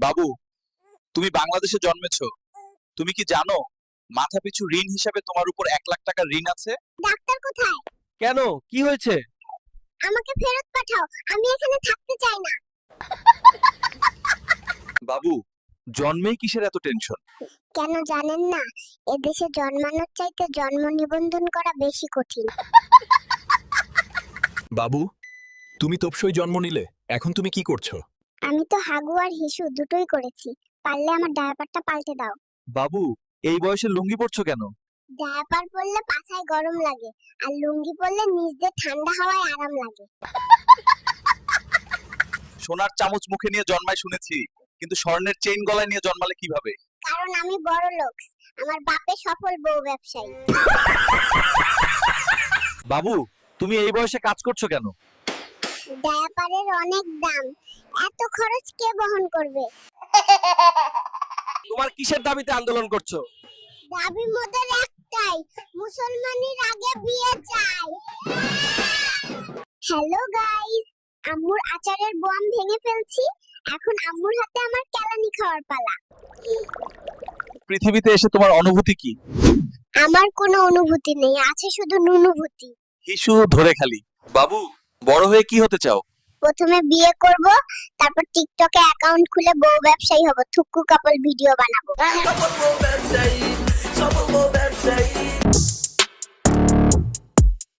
বাবু, তুমি বাংলাদেশে জন্মেছো, তুমি কি জানো মাথাপিছু ঋণ হিসাবে তোমার উপর 1 লাখ টাকা ঋণ আছে? ডাক্তার কোথায়? কেন, কি হয়েছে? আমাকে ফেরত পাঠাও, আমি এখানে থাকতে চাই না। বাবু, জন্মেই কিসের এত টেনশন? কেন জানেন না, এদেশে জন্মানোর চাইতে জন্ম নিবন্ধন করা বেশি কঠিন। বাবু, তুমি তোপসই জন্ম নিলে, এখন তুমি কি করছো? আমি তো হাগু আর হিসু দুটোই করেছি, পারলে আমার ডায়াপারটা পাল্টে দাও। বাবু, এই বয়সে লুঙ্গি পরছো কেন? ডায়াপার পরলে পাছায় গরম লাগে, আর লুঙ্গি পরলে নিচ দিয়ে ঠান্ডা হাওয়ায় আরাম লাগে। সোনার চামচ মুখে নিয়ে জন্মায় শুনেছি, কিন্তু স্বর্ণের চেইন গলায় নিয়ে জন্মালে কিভাবে? কারণ আমি বড় লোক, আমার বাপে সফল বউ ব্যবসায়ী। বাবু, তুমি এই বয়সে কাজ করছো কেন? ডায়াপারের অনেক দাম, এত খরচ কে বহন করবে? তোমার কিসের দাবিতে আন্দোলন করছো? দাবি মোদের একটাই, মুসলমানের আগে বিয়ে চাই। হ্যালো গাইস, আম্মুর আচারের বোয়াম ভেঙে ফেলছি, এখন আম্মুর হাতে আমার কেলানি খাওয়ার পালা। পৃথিবীতে এসে তোমার অনুভূতি কি? আমার কোনো অনুভূতি নেই, আছে শুধু নুনুভূতি। হিসু ধরে খালি। বাবু, বড় হয়ে কি হতে চাও? প্রথমে বিয়ে করব, তারপর টিকটকে অ্যাকাউন্ট খুলে বউ ব্যবসায়ী হব, থুকু কাপল ভিডিও বানাবো।